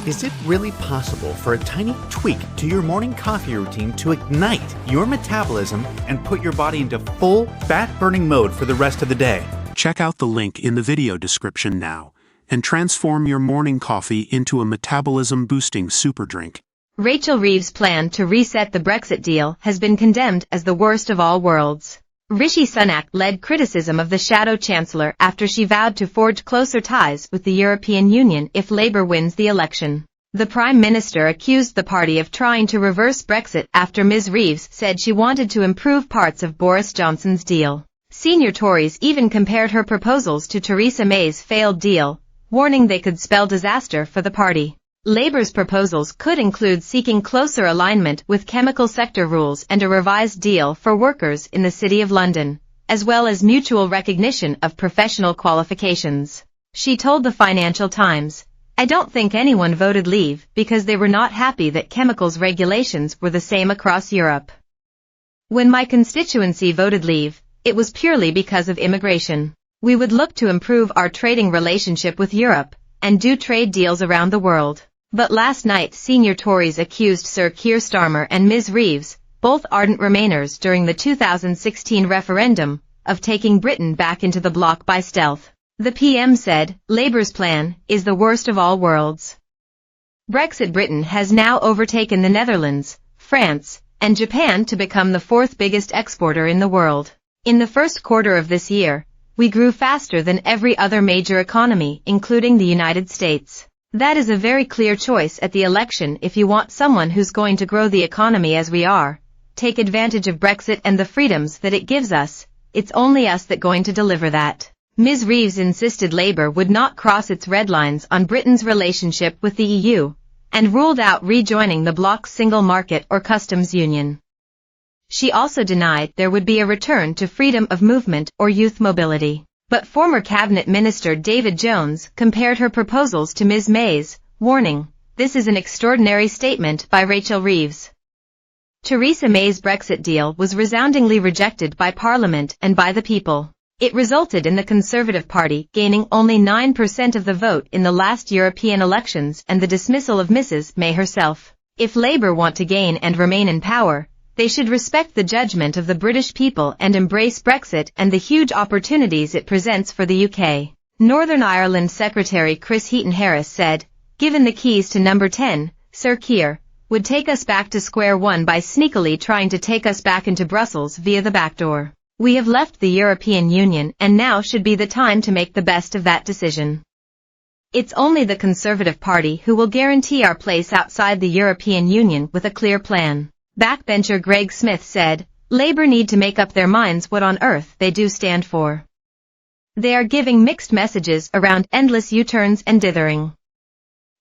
Is it really possible for a tiny tweak to your morning coffee routine to ignite your metabolism and put your body into full fat-burning mode for the rest of the day? Check out the link in the video description now and transform your morning coffee into a metabolism-boosting super drink. Rachel Reeves' plan to reset the Brexit deal has been condemned as the worst of all worlds. Rishi Sunak led criticism of the shadow chancellor after she vowed to forge closer ties with the European Union if Labour wins the election. The Prime Minister accused the party of trying to reverse Brexit after Ms. Reeves said she wanted to improve parts of Boris Johnson's deal. Senior Tories even compared her proposals to Theresa May's failed deal, warning they could spell disaster for the party. Labour's proposals could include seeking closer alignment with chemical sector rules and a revised deal for workers in the City of London, as well as mutual recognition of professional qualifications. She told the Financial Times, "I don't think anyone voted Leave because they were not happy that chemicals regulations were the same across Europe. When my constituency voted Leave, it was purely because of immigration. We would look to improve our trading relationship with Europe and do trade deals around the world." But last night senior Tories accused Sir Keir Starmer and Ms. Reeves, both ardent Remainers during the 2016 referendum, of taking Britain back into the bloc by stealth. The PM said, "Labour's plan is the worst of all worlds." Brexit Britain has now overtaken the Netherlands, France, and Japan to become the fourth biggest exporter in the world. In the first quarter of this year, we grew faster than every other major economy, including the United States. That is a very clear choice at the election if you want someone who's going to grow the economy as we are, take advantage of Brexit and the freedoms that it gives us. It's only us that going to deliver that. Ms. Reeves insisted Labour would not cross its red lines on Britain's relationship with the EU, and ruled out rejoining the bloc's single market or customs union. She also denied there would be a return to freedom of movement or youth mobility. But former Cabinet Minister David Jones compared her proposals to Ms. May's, warning, "This is an extraordinary statement by Rachel Reeves." Theresa May's Brexit deal was resoundingly rejected by Parliament and by the people. It resulted in the Conservative Party gaining only 9% of the vote in the last European elections and the dismissal of Mrs. May herself. If Labour want to gain and remain in power, they should respect the judgment of the British people and embrace Brexit and the huge opportunities it presents for the UK. Northern Ireland Secretary Chris Heaton-Harris said, "Given the keys to number 10, Sir Keir would take us back to square one by sneakily trying to take us back into Brussels via the back door. We have left the European Union and now should be the time to make the best of that decision. It's only the Conservative Party who will guarantee our place outside the European Union with a clear plan." Backbencher Greg Smith said, "Labour need to make up their minds what on earth they do stand for. They are giving mixed messages around endless U-turns and dithering.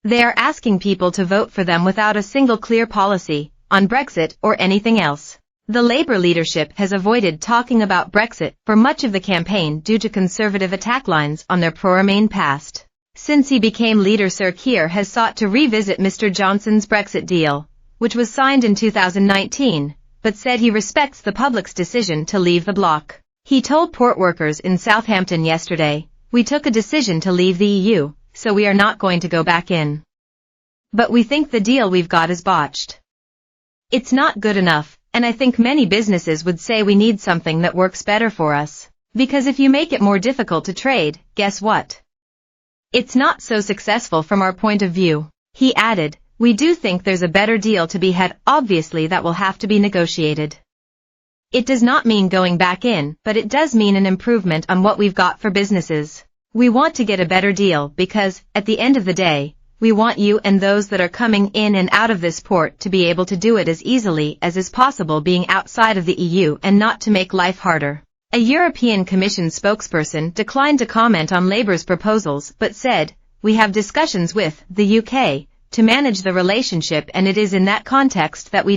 They are asking people to vote for them without a single clear policy on Brexit or anything else." The Labour leadership has avoided talking about Brexit for much of the campaign due to Conservative attack lines on their pro-Remain past. Since he became leader, Sir Keir has sought to revisit Mr. Johnson's Brexit deal, which was signed in 2019, but said he respects the public's decision to leave the bloc. He told port workers in Southampton yesterday, "We took a decision to leave the EU, so we are not going to go back in. But we think the deal we've got is botched. It's not good enough, and I think many businesses would say we need something that works better for us. Because if you make it more difficult to trade, guess what? It's not so successful from our point of view." He added, "We do think there's a better deal to be had. Obviously that will have to be negotiated. It does not mean going back in, but it does mean an improvement on what we've got for businesses. We want to get a better deal because, at the end of the day, we want you and those that are coming in and out of this port to be able to do it as easily as is possible being outside of the EU and not to make life harder." A European Commission spokesperson declined to comment on Labour's proposals but said, "We have discussions with the UK to manage the relationship, and it is in that context that we